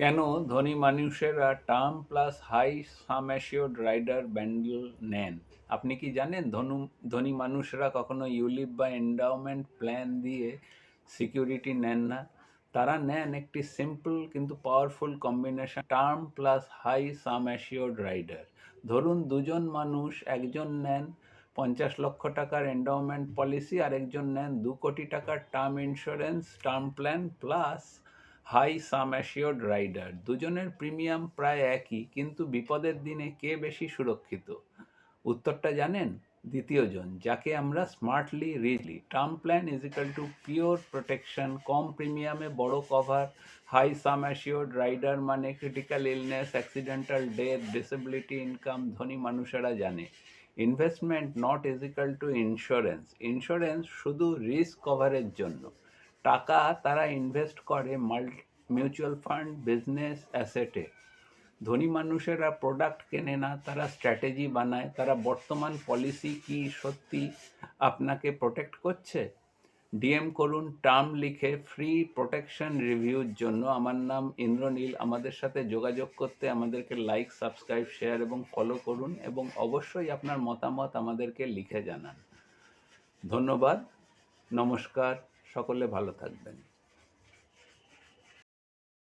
কেন ধনী মানুষেরা term plus high sum assured rider bundle নেন? আপনি কি জানেন ধনী মানুষরা কখনো ইউলিপ বা এন্ডাওমেন্ট প্ল্যান দিয়ে সিকিউরিটি নেন না? তারা নেন একটি সিম্পল কিন্তু powerful combination term plus high sum assured rider. ধরুন দুজন মানুষ, একজন নেন 50 লক্ষ টাকার এন্ডাওমেন্ট পলিসি, আর একজন নেন 2 কোটি টাকার term insurance term plan plus high sum assured rider. দুজনের প্রিমিয়াম প্রায় একই, কিন্তু বিপদের দিনে কে বেশি সুরক্ষিত? উত্তরটা জানেন? দ্বিতীয় জন, যাকে আমরা smartly richly. Term plan is equal to pure protection, কম প্রিমিয়ামে বড় cover. High sum assured rider মানে critical illness, accidental death, disability income. ধনী মানুষেরা জানে investment not is equal to insurance. Insurance শুধু রিস্ক কভারের জন্য। টাকা তারা ইনভেস্ট করে মিউচুয়াল ফান্ড, বিজনেস অ্যাসেটে। ধনী মানুষেরা প্রোডাক্ট কেনে না, তারা স্ট্র্যাটেজি বানায়। তারা বর্তমান পলিসি কি সত্যি আপনাকে প্রোটেক্ট করছে? ডিএম করুন টার্ম লিখে ফ্রি প্রোটেকশন রিভিউর জন্য। আমার নাম ইন্দ্রনীল। আমাদের সাথে যোগাযোগ করতে আমাদেরকে লাইক, সাবস্ক্রাইব, শেয়ার এবং ফলো করুন, এবং অবশ্যই আপনার মতামত আমাদেরকে লিখে জানান। ধন্যবাদ। নমস্কার। সকলে ভালো থাকবেন।